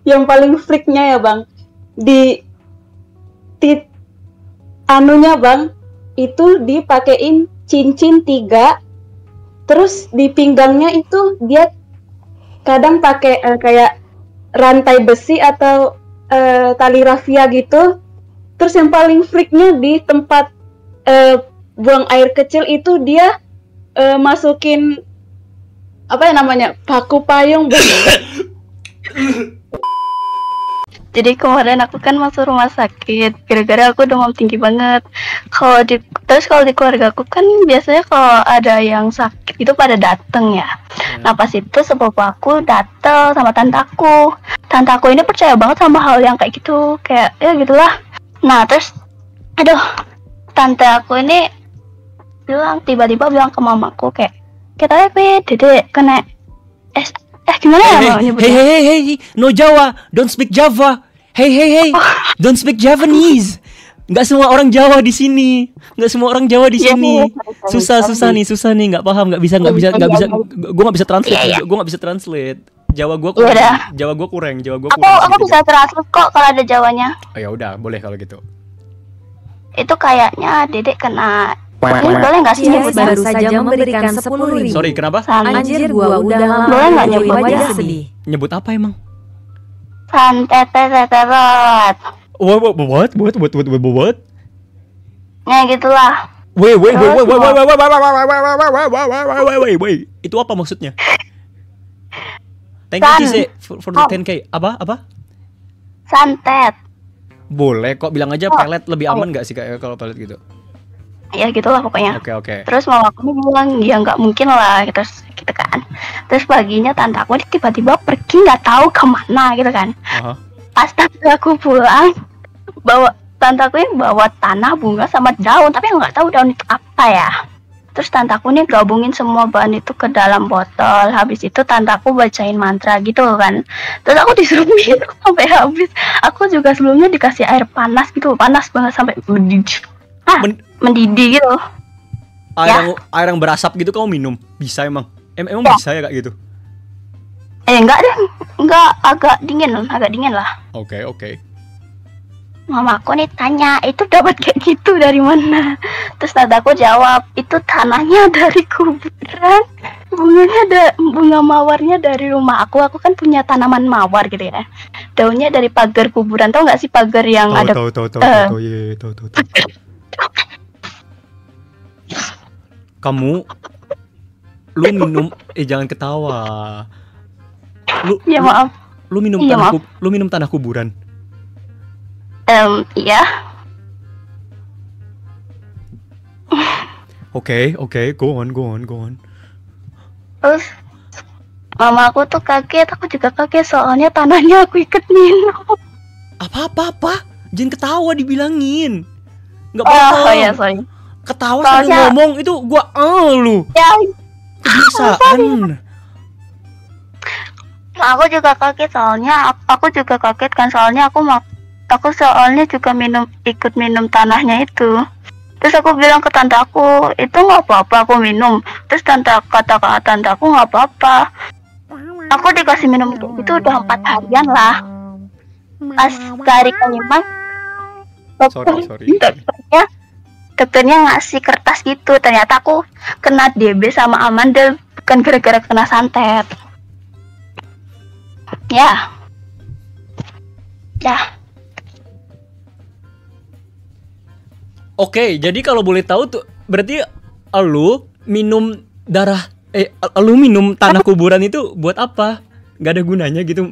yang paling freaknya ya bang, di anunya bang, itu dipakein cincin 3, terus di pinggangnya itu dia kadang pakai kayak rantai besi atau tali rafia gitu. Terus yang paling freaknya di tempat buang air kecil itu dia masukin apa ya namanya, paku payung bang. Jadi kemarin aku kan masuk rumah sakit gara-gara aku demam tinggi banget. Kalau di keluarga aku kan biasanya kalau ada yang sakit itu pada dateng ya. Nah pas itu sepupu aku dateng sama tantaku. Tantaku ini percaya banget sama hal yang kayak gitu, kayak ya gitulah. Nah terus, aduh, tante aku ini tiba-tiba bilang ke mamaku kayak, kita Dede kena gimana ya nyebutnya? Hey, no Jawa, don't speak Java. Hey, don't speak Javanese. Nggak semua orang Jawa di sini. Susah nih, nggak paham, nggak bisa. Gue nggak bisa translate. Gue nggak bisa translate. Jawa gue kurang. Aku bisa translate kok kalau ada Jawanya. Oh ya udah, boleh kalau gitu. Itu kayaknya Dedek kena. Ini boleh nggak sih nyebutnya? Baru saja memberikan 10.000. Sorry, kenapa? Anjir, gua udah lama. Boleh nggak nyebut aja aja? sedih. Nyebut apa emang? Santet. What? Ya gitulah. Wait. Itu apa maksudnya? Thank you Cise for the 10k. Apa? Santet. Boleh kok, bilang aja pelet, lebih aman nggak sih kayak kalau pelet gitu? Ya gitulah pokoknya. Oke. Terus mama aku bilang ya nggak mungkin lah, terus gitu kan. Terus paginya tante aku tiba-tiba pergi nggak tahu kemana gitu kan. Pas tante aku pulang, tante aku ini bawa tanah, bunga sama daun, tapi nggak tahu daun itu apa ya. Terus tante aku nih gabungin semua bahan itu ke dalam botol. Habis itu tante aku bacain mantra gitu kan. Terus aku disuruh minum sampai habis. Aku juga sebelumnya dikasih air panas gitu, panas banget sampai mendidih gitu. Air yang berasap gitu kamu minum? Bisa emang? Emang ya. Bisa ya kak gitu? Enggak deh, enggak, agak dingin lah. Oke. Mama aku nih tanya, itu dapat kayak gitu dari mana? Terus tante aku jawab, itu tanahnya dari kuburan, bunga mawarnya dari rumah aku. Aku kan punya tanaman mawar gitu ya. Daunnya dari pagar kuburan, tau nggak sih pagar yang ada? Tahu. Kamu, lu minum, jangan ketawa. Maaf. Lu minum tanah kuburan. Iya. Oke, go on. Terus mama aku tuh kaget, aku juga kaget soalnya tanahnya aku ikut minum. Apa? Jangan ketawa dibilangin. Nggak apa-apa. Oh iya, sorry. Ketawa sambil ngomong itu gua lu. Ya. Kebiasaan. Aku juga kaget soalnya aku juga kaget kan soalnya aku soalnya juga ikut minum tanahnya itu. Terus aku bilang ke tante aku, itu nggak apa-apa aku minum. Terus kata tante aku nggak apa-apa. Aku dikasih minum itu udah 4 harian lah. Pas dari kelima, sorry. dokternya ngasih kertas gitu. Ternyata aku kena DB sama amandel, bukan gara-gara kena santet. Ya. Oke, jadi kalau boleh tahu tuh berarti lu minum lu minum tanah kuburan itu buat apa? Gak ada gunanya gitu.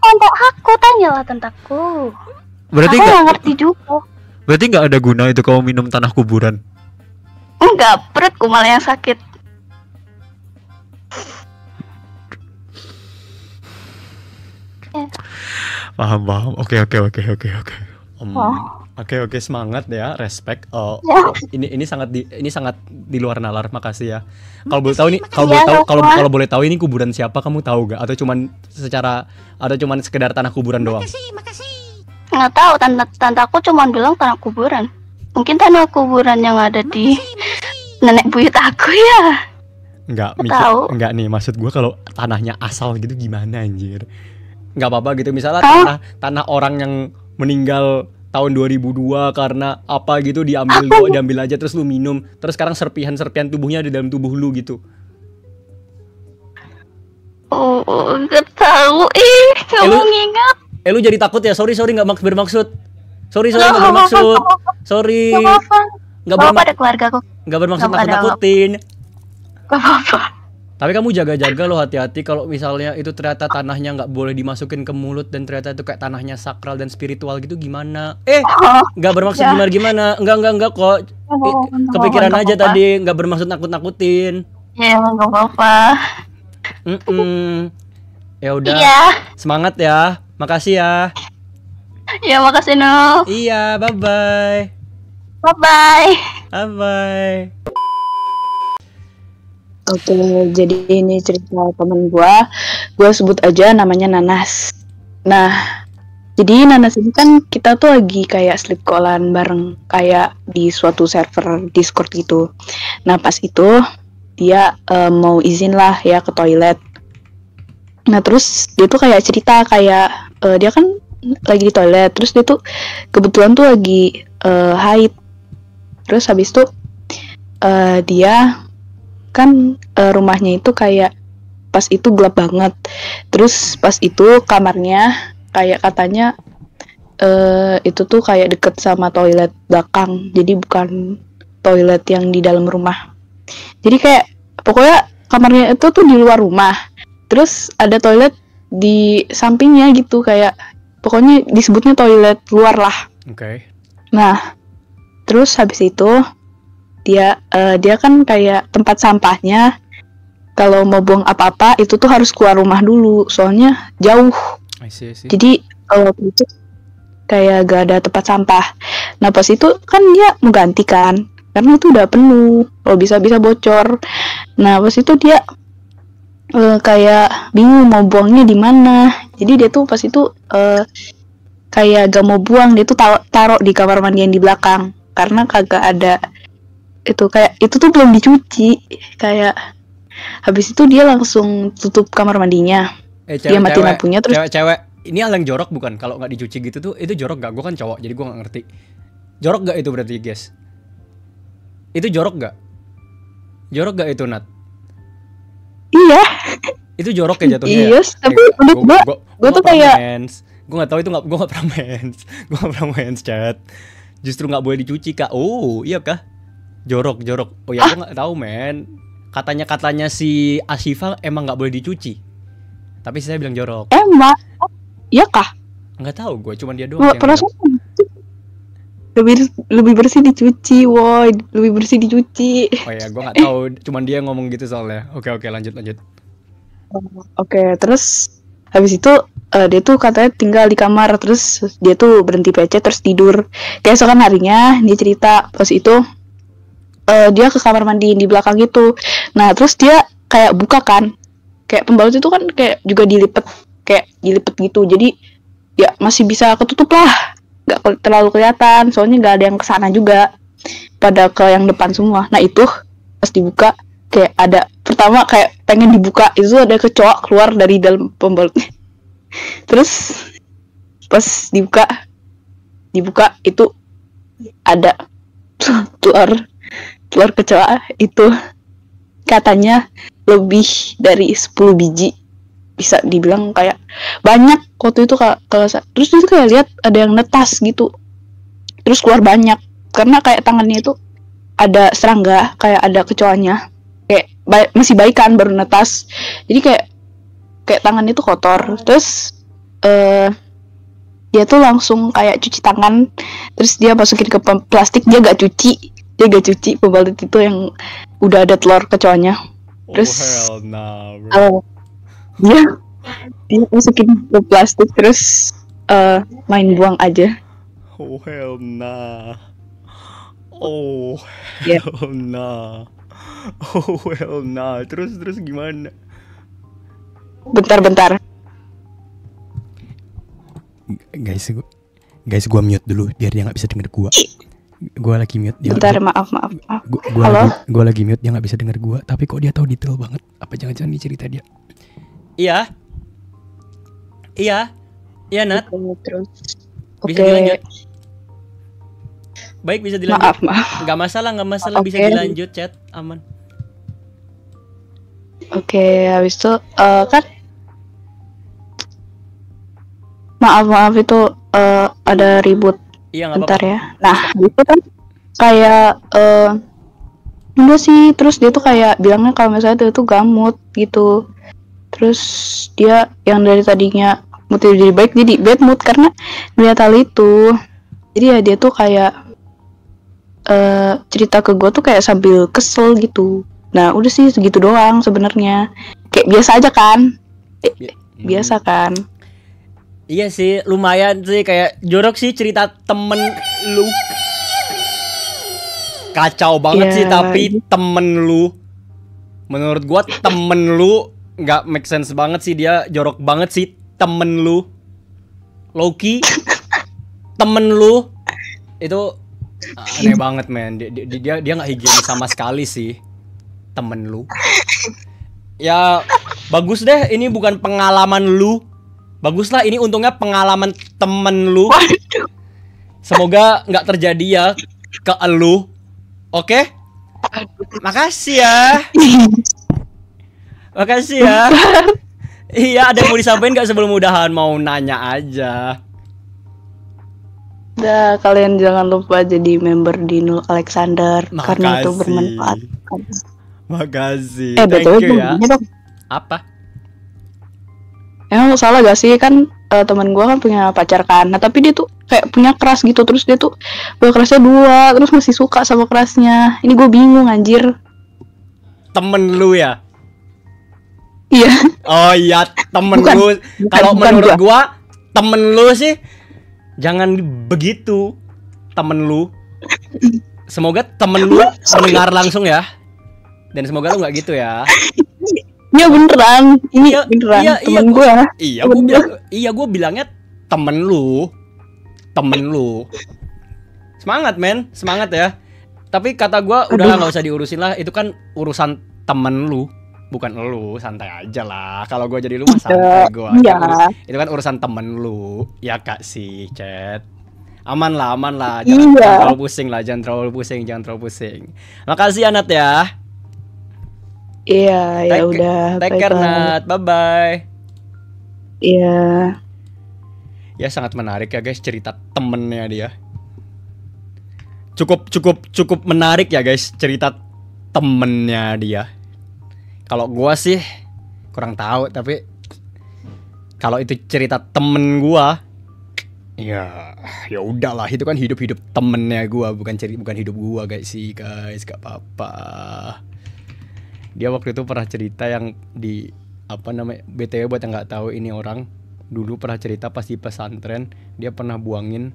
Tante aku tanyalah tantaku. Berarti aku nggak ngerti juga. Berarti nggak ada guna itu kamu minum tanah kuburan? Enggak, perutku malah yang sakit. Paham. Oke. Oke, semangat ya, respect. Ini sangat di luar nalar, makasih ya. Kalau boleh tahu nih, kalau boleh tahu ini kuburan siapa, kamu tahu gak? Atau cuman sekedar tanah kuburan doang? Makasih. Nggak tahu, tante aku cuma bilang tanah kuburan. Mungkin tanah kuburan yang ada di nenek buyut aku ya. Enggak nih, maksud gue kalau tanahnya asal gitu gimana anjir? nggak apa-apa gitu. Misalnya tanah orang yang meninggal tahun 2002 karena apa gitu diambil aja terus lu minum. Terus sekarang serpihan tubuhnya ada dalam tubuh lu gitu. Oh, nggak tahu. Nggak mau ngingat. Lu jadi takut ya? Sorry nggak bermaksud. Sorry nggak bermaksud. Sorry. Nggak apa-apa ada keluarga kok. Nggak bermaksud nakut-nakutin. Nggak apa-apa. Tapi kamu jaga-jaga loh, hati-hati kalau misalnya itu ternyata tanahnya nggak boleh dimasukin ke mulut dan ternyata itu kayak tanahnya sakral dan spiritual gitu gimana? Nggak bermaksud gimana? Enggak kok. Kepikiran aja tadi, nggak bermaksud nakut-nakutin. Ya nggak apa-apa. Ya udah. Iya. Semangat ya. Makasih ya. Ya makasih No. Iya, bye-bye. Bye-bye. Bye-bye. Oke, jadi ini cerita temen gue sebut aja namanya Nanas. Nah, jadi Nanas ini kan kita tuh lagi kayak sleep callan bareng kayak di suatu server Discord gitu. Nah pas itu dia mau izin lah ya ke toilet. Nah terus dia tuh kayak cerita kayak dia kan lagi di toilet, terus dia tuh kebetulan tuh lagi haid. Terus habis itu dia kan rumahnya itu kayak pas itu gelap banget. Terus pas itu kamarnya kayak katanya itu tuh kayak deket sama toilet belakang. Jadi bukan toilet yang di dalam rumah. Jadi kayak pokoknya kamarnya itu tuh di luar rumah. Terus ada toilet di sampingnya gitu, kayak pokoknya disebutnya toilet luar lah. Oke. Nah, terus habis itu dia kan kayak tempat sampahnya kalau mau buang apa-apa itu tuh harus keluar rumah dulu, soalnya jauh. I see. Jadi kalau itu kayak gak ada tempat sampah. Nah pas itu kan dia mau ganti kan, karena itu udah penuh, kalau bisa bocor. Nah pas itu dia kayak bingung mau buangnya di mana. Jadi dia tuh pas itu kayak gak mau buang, dia tuh taruh di kamar mandi yang di belakang karena kagak ada itu, kayak itu tuh belum dicuci. Kayak habis itu dia langsung tutup kamar mandinya, dia mati lampunya. Terus cewek ini hal yang jorok bukan? Kalau nggak dicuci gitu tuh itu jorok gak? Gue kan cowok jadi gue nggak ngerti. Jorok gak itu berarti guys? Itu jorok gak? Jorok gak itu Nat? Iya. Itu jorok ya jatuhnya. Iya, tapi menurut gue tuh kayak gue nggak tahu itu gue nggak pernah mens chat. Justru nggak boleh dicuci kak. Oh iya kah? Jorok. Oh ya gue nggak tahu men. Katanya si Ashifa emang nggak boleh dicuci. Tapi saya bilang jorok. Emang? Iya kah? Nggak tahu gue, cuman dia doang. Perasaan lebih bersih dicuci, woi, lebih bersih dicuci. Oh ya gue nggak tahu, cuman dia ngomong gitu soalnya. Oke lanjut. Oke, terus habis itu dia tuh katanya tinggal di kamar, terus dia tuh berhenti PC terus tidur. Keesokan harinya dia cerita pas itu dia ke kamar mandi di belakang gitu. Nah terus dia kayak buka kan, kayak pembalut itu kan kayak juga dilipet gitu, jadi ya masih bisa ketutup lah, nggak terlalu kelihatan soalnya nggak ada yang kesana juga, pada ke yang depan semua. Nah itu pas dibuka kayak ada, pertama kayak pengen dibuka itu ada kecoa keluar dari dalam pembalutnya. Terus pas dibuka itu ada telur kecoa itu katanya lebih dari 10 biji, bisa dibilang kayak banyak waktu itu kalau terus itu kayak lihat ada yang netas gitu, terus keluar banyak karena kayak tangannya itu ada serangga, kayak ada kecoanya, kayak masih baik kan baru netas, jadi kayak tangannya itu kotor. Terus dia tuh langsung kayak cuci tangan, terus dia masukin ke plastik, dia gak cuci pembalut itu yang udah ada telur kecoanya. Terus dia masukin ke plastik terus main buang aja. Oh hell nah. Terus gimana? Bentar. Guys, gua mute dulu biar dia nggak bisa denger gua. Gua lagi mute dia. Bentar, maaf. Gua lagi mute, dia nggak bisa denger gua. Tapi kok dia tahu detail banget? Apa jangan-jangan ini cerita dia? Iya. Iya. Iya, Nat. Terus. Bisa dilanjut. Baik, bisa dilanjut. Maaf. Nggak masalah, bisa dilanjut, chat, aman. Oke, habis itu kan maaf itu ada ribut. Iya, nggak Bentar apa-apa. ya. Nah, itu kan kayak enggak sih, terus dia tuh kayak bilangnya kalau misalnya dia tuh gamut gitu. Terus dia yang dari tadinya moodnya jadi baik jadi bad mood karena melihat hal itu. Jadi ya dia tuh kayak cerita ke gue tuh kayak sambil kesel gitu. Nah udah sih segitu doang sebenarnya. Kayak biasa aja kan. Biasa kan. Iya sih, lumayan sih kayak jorok sih cerita temen lu. Kacau banget sih, tapi temen lu, menurut gua temen lu nggak make sense banget sih, dia jorok banget sih temen lu. Loki, temen lu itu aneh banget men. Dia nggak higienis sama sekali sih temen lu. Ya bagus deh, ini bukan pengalaman lu. Baguslah, ini untungnya pengalaman temen lu. Semoga nggak terjadi ya ke elu. Oke? Makasih ya. Makasih ya. Iya, ada yang mau disampaikan nggak sebelum udahan? Mau nanya aja. Udah, kalian jangan lupa jadi member di Nul Alexander. Makasih. Karena itu bermanfaat. Makasih. Thank you ya. Apa? Emang salah gak sih, kan teman gue kan punya pacar kan. Nah tapi dia tuh kayak punya keras gitu. Terus dia tuh kerasnya 2. Terus masih suka sama kerasnya. Ini gue bingung anjir. Temen lu ya? Iya. Oh iya, temen lu. Kalau menurut gua temen lu sih jangan begitu. Temen lu. Semoga temen lu mendengar langsung ya. Dan semoga lu nggak gitu ya. Iya beneran, ini beneran temen gue. Iya, gue bilangnya temen lu. Semangat men, semangat ya. Tapi kata gue udah nggak usah diurusin lah. Itu kan urusan temen lu, bukan lu. Santai aja lah. Kalau gue jadi lu mah santai gue. Iya. Itu kan urusan temen lu. Ya kak sih, chat. Aman lah. Jangan terlalu pusing. Makasih Anat ya. Iya, ya udah. Take care Nat, bye-bye. Iya. Ya sangat menarik ya guys cerita temennya dia. Cukup menarik ya guys cerita temennya dia. Kalau gua sih kurang tahu, tapi kalau itu cerita temen gua, ya udahlah, itu kan hidup temennya gua, bukan hidup gua guys, gak apa-apa. Dia waktu itu pernah cerita yang di BTW buat yang nggak tahu, ini orang dulu pernah cerita pas di pesantren dia pernah buangin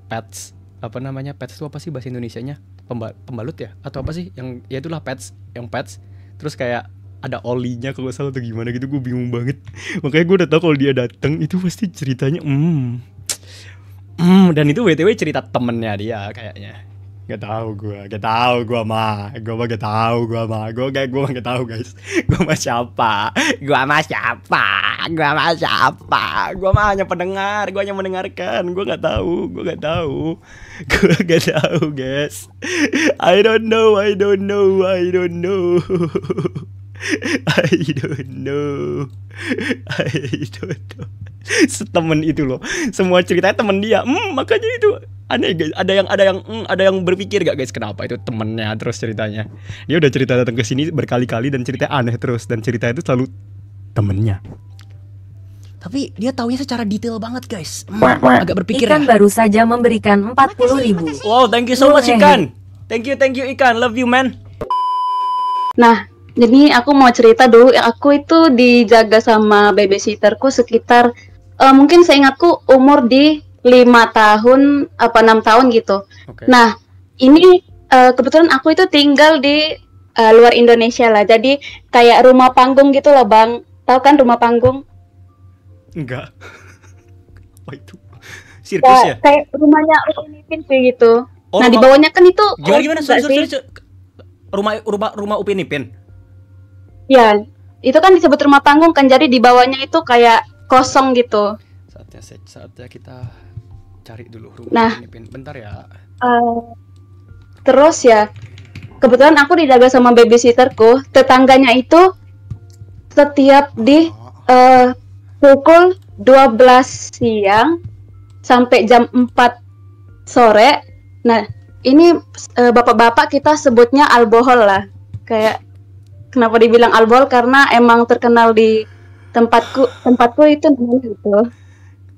pets. Pets itu apa sih bahasa Indonesianya? Pembalut ya? Atau apa sih? Yang ya itulah pets, terus kayak ada olinya kalau salah atau gimana gitu, gue bingung banget. Makanya gue udah tahu kalau dia datang itu pasti ceritanya dan itu BTW cerita temennya dia kayaknya. Gak tau gue mah gak tahu guys. Gue mah siapa? Gue mah hanya pendengar, gue hanya mendengarkan. Gue gak tahu guys. I don't know. Temen itu loh, semua ceritanya temen dia. Makanya itu aneh guys. Ada yang berpikir gak guys kenapa itu temennya terus ceritanya. Dia udah cerita datang ke sini berkali-kali dan ceritanya aneh terus, dan ceritanya itu selalu temennya. Tapi dia taunya secara detail banget guys. Agak berpikir. Ikan baru saja memberikan 40.000. Wow, thank you so much Ikan. Thank you Ikan, love you man. Nah, jadi aku mau cerita dulu. Aku itu dijaga sama babysitterku sekitar mungkin seingatku umur di 5 tahun apa 6 tahun gitu. Okay. Nah, ini kebetulan aku itu tinggal di luar Indonesia lah. Jadi kayak rumah panggung gitu loh, Bang. Tahu kan rumah panggung? Enggak. Apa itu? Sirkus ya? Kayak rumahnya Upin Ipin sih gitu. Oh, nah, di bawahnya kan itu gimana? Sorry. Rumah Upin Ipin. Ya, itu kan disebut rumah panggung kan. Jadi di bawahnya itu kayak kosong gitu. Saatnya kita cari dulu rumah Nah. ini, Pin. Bentar ya. Terus ya, kebetulan aku dijaga sama babysitterku. Tetangganya itu setiap di pukul 12 siang sampai jam 4 sore. Nah, ini bapak-bapak kita sebutnya albohol lah. Kayak kenapa dibilang albohol, karena emang terkenal di tempatku itu namanya gitu.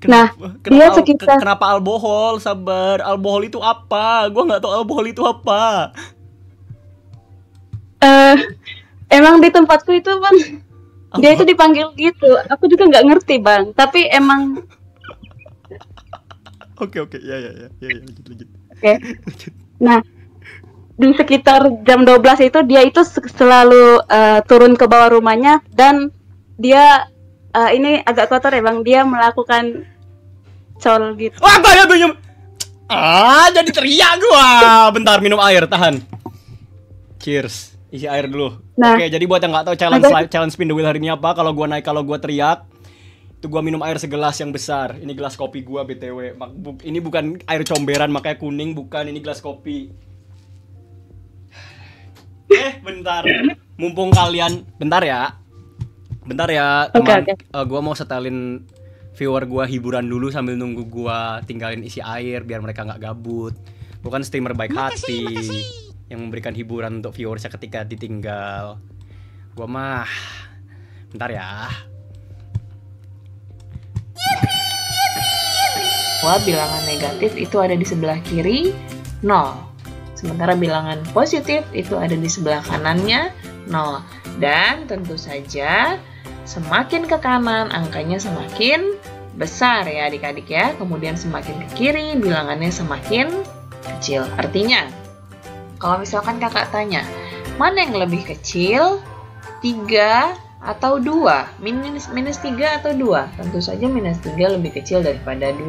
Nah, dia sekitar Kenapa alkohol? Sabar, alkohol itu apa? Gua nggak tahu alkohol itu apa. emang di tempatku itu Bang, dia itu dipanggil gitu. Aku juga nggak ngerti Bang, tapi emang Oke, ya, lanjut. Oke. Nah, di sekitar jam 12 itu dia itu selalu turun ke bawah rumahnya, dan dia ini agak kotor ya Bang, dia melakukan col gitu. Apa ya tuh? Jadi teriak gua. Bentar, minum air, tahan. Cheers. Isi air dulu. Nah. Oke, jadi buat yang nggak tahu challenge spin the wheel hari ini apa, kalau gua teriak, itu gua minum air segelas yang besar. Ini gelas kopi gua BTW. Ini bukan air comberan makanya kuning, bukan, ini gelas kopi. Bentar. Mumpung kalian bentar ya, teman. Okay. Gua mau setelin viewer gua hiburan dulu sambil nunggu gua tinggalin isi air biar mereka nggak gabut. Bukan streamer baik hati yang memberikan hiburan untuk viewersnya ketika ditinggal. Gua mah bentar ya. Bilangan negatif itu ada di sebelah kiri 0. Sementara bilangan positif itu ada di sebelah kanannya 0. Dan tentu saja semakin ke kanan angkanya semakin besar ya adik-adik ya. Kemudian semakin ke kiri bilangannya semakin kecil. Artinya kalau misalkan kakak tanya, mana yang lebih kecil? 3 atau 2? Minus 3 atau 2? Tentu saja minus 3 lebih kecil daripada 2.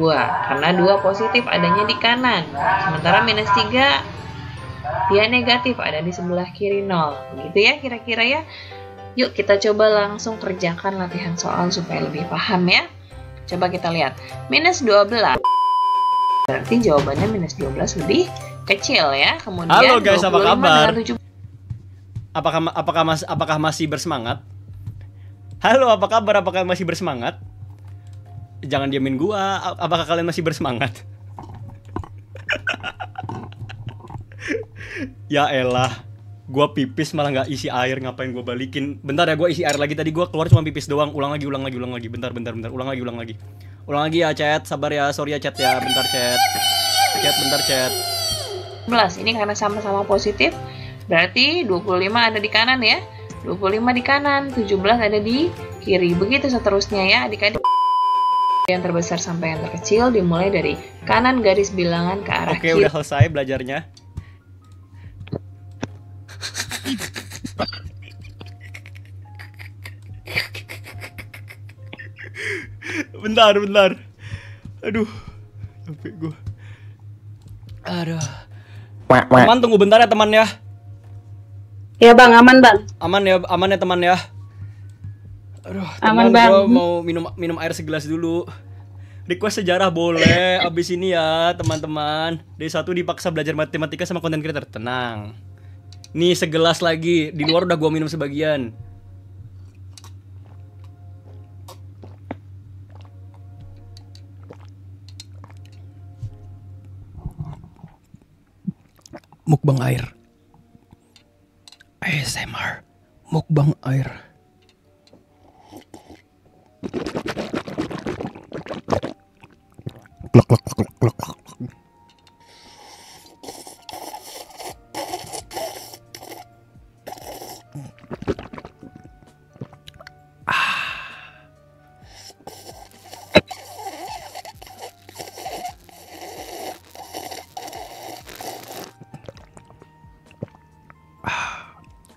Karena 2 positif adanya di kanan. Sementara minus 3 dia negatif ada di sebelah kiri 0. Begitu ya kira-kira ya. Yuk kita coba langsung kerjakan latihan soal supaya lebih paham ya. Coba kita lihat. Minus 12. Berarti jawabannya minus 12 lebih kecil ya. Kemudian halo guys, apa 25 kabar? dengan 7. Apakah masih bersemangat? Halo, apa kabar? Apakah masih bersemangat? Jangan diamin gua. Apakah kalian masih bersemangat? Ya elah, gua pipis malah nggak isi air, ngapain gua balikin? Bentar ya, gua isi air lagi. Tadi gua keluar cuma pipis doang. Ulang lagi. Bentar. Ulang lagi ya, chat. Sabar ya, sorry ya, chat ya. Bentar, chat. Bentar, chat. 11. Ini karena sama-sama positif, berarti 25 ada di kanan ya. 25 di kanan, 17 ada di kiri. Begitu seterusnya ya adik-adik. Yang terbesar sampai yang terkecil dimulai dari kanan garis bilangan ke arah kiri. Oke, udah selesai belajarnya. Bentar. Aduh. Sampai gua. Aduh. Teman, tunggu bentar ya teman ya. Ya Bang, aman Bang. Aman ya teman ya. Aduh, Aman, teman, Bang. gua mau minum air segelas dulu. Request sejarah boleh. Abis ini ya teman-teman. D1 dipaksa belajar matematika sama content creator. Tenang. Nih segelas lagi. Di luar udah gua minum sebagian. Mukbang air. ASMR. Mukbang air. Klok.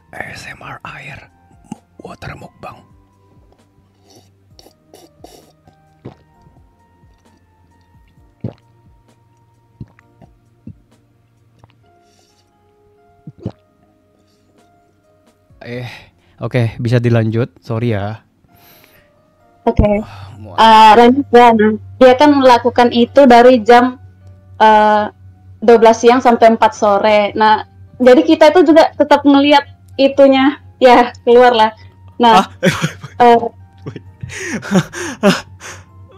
ASMR air. Water mukbang. Oke, bisa dilanjut. Sorry ya. Oke. Wah. Lanjut ya. Nah, dia kan melakukan itu dari jam 12 siang sampai 4 sore. Nah, jadi kita itu juga tetap ngelihat itunya. Ya, keluar lah. Nah,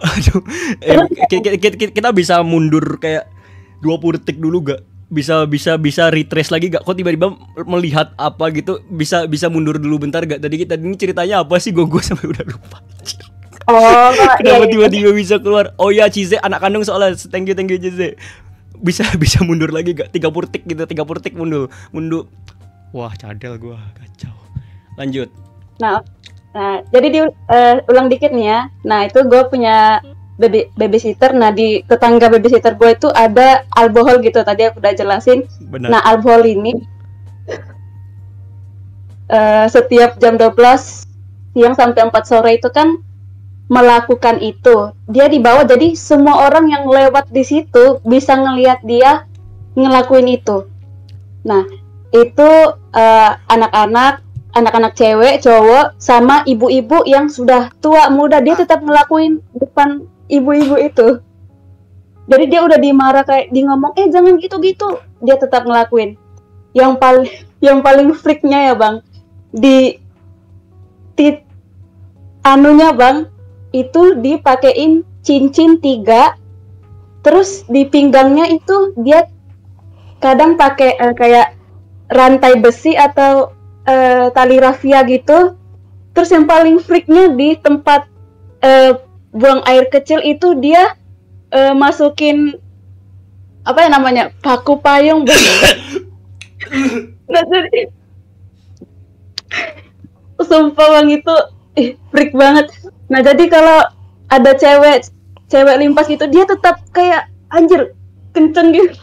Aduh, kita bisa mundur kayak 20 detik dulu gak? Bisa retrace lagi gak? Kok tiba-tiba melihat apa gitu? Bisa mundur dulu bentar gak? Tadi ini ceritanya apa sih? Gue sampai udah lupa. oh, Kenapa iya. tiba-tiba bisa keluar? Oh ya, Cize anak kandung soalnya. Thank you Cize. Bisa mundur lagi gak? 30 detik gitu, 30 detik mundur. Wah, cadel gua, kacau. Lanjut. Nah, jadi ulang dikit nih ya. Nah, itu gue punya babysitter. Nah, di tetangga babysitter gue itu ada alkohol gitu. Tadi aku udah jelasin. Benar. Nah, alkohol ini setiap jam 12 siang sampai 4 sore itu kan melakukan itu. Dia dibawa, jadi semua orang yang lewat di situ bisa ngelihat dia ngelakuin itu. Nah, itu anak-anak cewek, cowok, sama ibu-ibu yang sudah tua muda, dia tetap ngelakuin depan ibu-ibu itu. Jadi dia udah dimarah kayak di ngomong, jangan gitu-gitu, dia tetap ngelakuin. Yang paling freaknya ya bang, di anunya bang, itu dipakein cincin 3, terus di pinggangnya itu dia kadang pakai kayak rantai besi atau tali rafia gitu. Terus yang paling freaknya di tempat buang air kecil itu dia masukin apa ya namanya, paku payung. Nah, jadi sumpah bang itu freak banget. Nah jadi kalau ada cewek limpas gitu, dia tetap kayak anjir kenceng gitu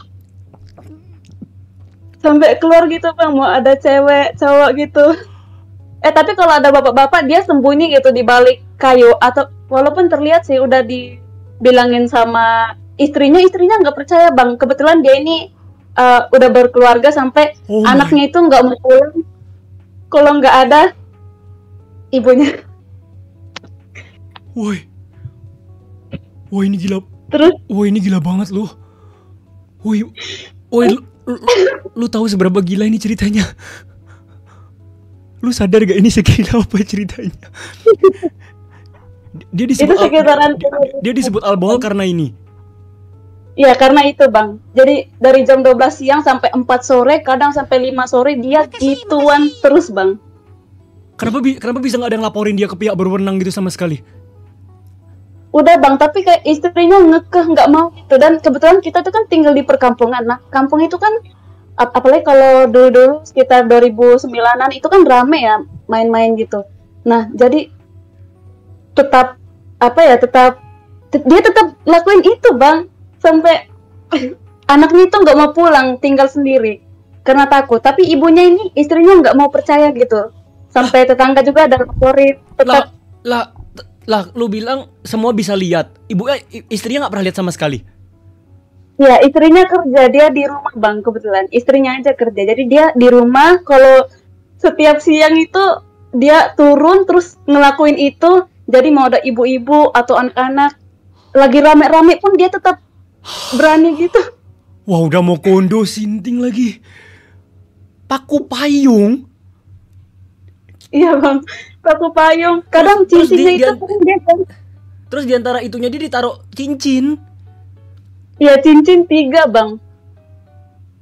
sampai keluar gitu bang, mau ada cewek cowok gitu. Tapi kalau ada bapak-bapak dia sembunyi gitu di balik kayu, atau walaupun terlihat sih udah dibilangin sama istrinya nggak percaya bang. Kebetulan dia ini udah berkeluarga sampai anaknya itu nggak mau pulang kalau nggak ada ibunya. Woi ini gila. Terus? Woi ini gila banget loh. Woi lu tahu seberapa gila ini ceritanya? Lu sadar gak ini segila apa ceritanya? Dia disebut alkohol karena ini. Iya karena itu bang. Jadi dari jam 12 siang sampai 4 sore, kadang sampai 5 sore dia gituan terus bang. Kenapa bisa nggak ada yang laporin dia ke pihak berwenang gitu sama sekali? Udah bang, tapi kayak istrinya ngekeh nggak mau gitu. Dan kebetulan kita tuh kan tinggal di perkampungan. Nah kampung itu kan apalagi kalau dulu sekitar 2009-an itu kan rame ya main-main gitu. Nah jadi dia tetap lakuin itu bang, sampai anaknya itu nggak mau pulang, tinggal sendiri karena takut. Tapi ibunya ini, istrinya nggak mau percaya gitu, sampai tetangga juga ada laporin. Tetap lah lu bilang semua bisa lihat, istrinya nggak pernah lihat sama sekali. Ya istrinya kerja, dia di rumah bang, kebetulan istrinya aja kerja, jadi dia di rumah. Kalau setiap siang itu dia turun terus ngelakuin itu. Jadi mau ada ibu-ibu atau anak-anak lagi rame-rame pun dia tetap berani gitu. Wah udah mau kondo sinting lagi. Paku payung. Iya bang, paku payung. Kadang cincinnya itu dia kan. Terus diantara itunya dia ditaruh cincin. Iya cincin 3 bang.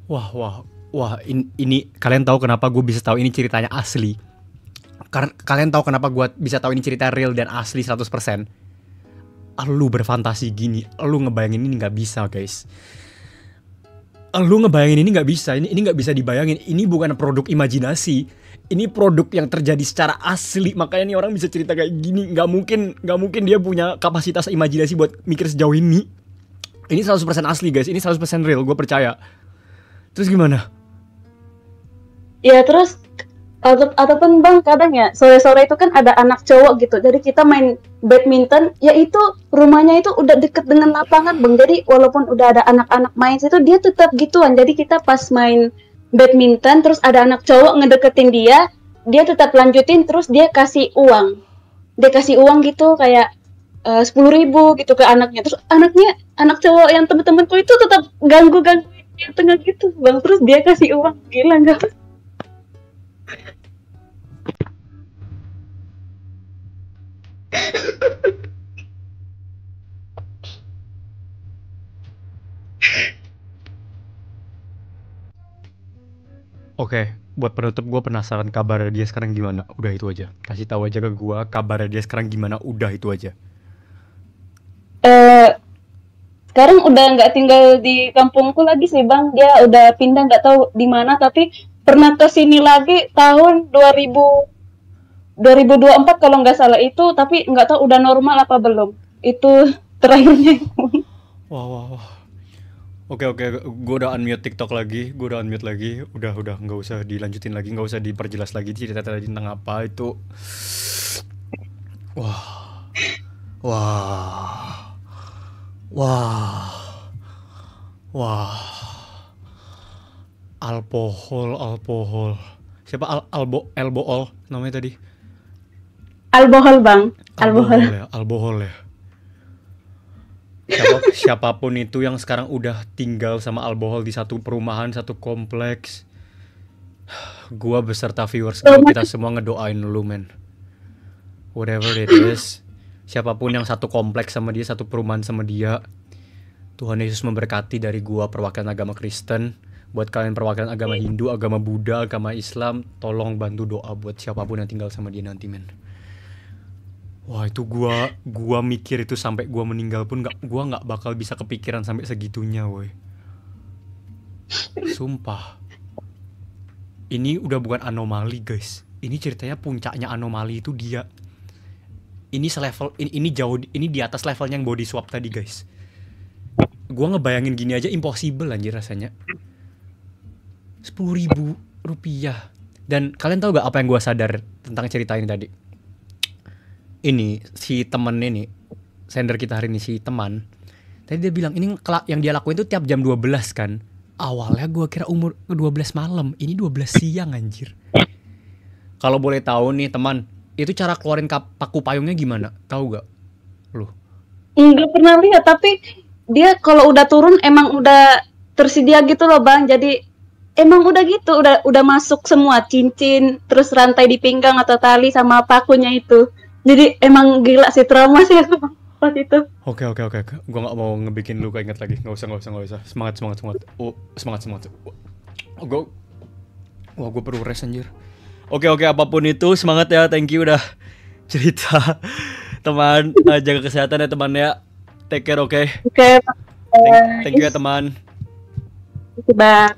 Wah ini kalian tahu kenapa gue bisa tahu ini ceritanya asli? Kalian tahu kenapa gue bisa tahu ini cerita real dan asli 100%? Lu berfantasi gini, lu ngebayangin ini nggak bisa guys. Lu ngebayangin ini nggak bisa, ini nggak bisa dibayangin. Ini bukan produk imajinasi. Ini produk yang terjadi secara asli. Makanya nih orang bisa cerita kayak gini. Nggak mungkin dia punya kapasitas imajinasi buat mikir sejauh ini. Ini 100% asli guys. Ini 100% real. Gue percaya. Terus gimana? Ya terus ataupun bang kadang ya sore-sore itu kan ada anak cowok gitu. Jadi kita main badminton. Ya itu rumahnya itu udah deket dengan lapangan bang. Jadi walaupun udah ada anak-anak main situ, dia tetap gituan. Jadi kita pas main badminton terus ada anak cowok ngedeketin dia tetap lanjutin, terus dia kasih uang. dia kasih uang gitu kayak 10.000 gitu ke anaknya. Terus anak cowok yang temen-temenku itu tetap ganggu di tengah gitu bang. Terus dia kasih uang, gila nggak? Oke, buat penutup gue penasaran kabar dia sekarang gimana. Udah itu aja. Kasih tahu aja ke gue kabar dia sekarang gimana. Udah itu aja. Sekarang udah nggak tinggal di kampungku lagi sih bang. Dia udah pindah nggak tahu di mana. Tapi pernah kesini lagi tahun 2024 kalau nggak salah itu. Tapi nggak tahu udah normal apa belum. Itu terakhirnya. Wah. Oke, gue udah unmute TikTok lagi, udah, nggak usah dilanjutin lagi, nggak usah diperjelas lagi cerita tadi tentang apa itu. Wah. Alkohol. Siapa albohol namanya tadi? Albohol bang. Albohol ya. Siapapun itu yang sekarang udah tinggal sama alkohol di satu perumahan, satu kompleks, gua beserta viewers kita semua ngedoain lu men. Whatever it is, siapapun yang satu kompleks sama dia, satu perumahan sama dia, Tuhan Yesus memberkati dari gua perwakilan agama Kristen. Buat kalian perwakilan agama Hindu, agama Buddha, agama Islam, tolong bantu doa buat siapapun yang tinggal sama dia nanti men. Wah itu gua mikir itu sampai gua meninggal pun gua nggak bakal bisa kepikiran sampai segitunya woi. Sumpah. Ini udah bukan anomali guys. Ini ceritanya puncaknya anomali itu dia. Ini selevel ini jauh, ini di atas levelnya yang body swap tadi guys. Gua ngebayangin gini aja impossible anjir rasanya. 10.000 rupiah. Dan kalian tahu gak apa yang gua sadar tentang cerita ini tadi? Ini si temen ini sender kita hari ini si teman tadi dia bilang ini yang dia lakuin itu tiap jam 12 kan. Awalnya gue kira umur 12 malam, ini 12 siang anjir. Kalau boleh tahu nih teman, itu cara keluarin paku payungnya gimana? Tahu gak lu? Enggak pernah lihat, tapi dia kalau udah turun emang udah tersedia gitu loh bang. Jadi emang udah gitu, udah masuk semua cincin, terus rantai di pinggang atau tali sama pakunya itu. Jadi emang gila sih, trauma sih aku pas itu. Oke. Gue gak mau ngebikin lu keinget lagi. Gak usah. Semangat. Oh, semangat. Gue perlu rest anjir. Oke, apapun itu semangat ya. Thank you udah cerita. Teman, jaga kesehatan ya teman ya. Take care, oke? Oke. Thank you ya teman. Thank you bang.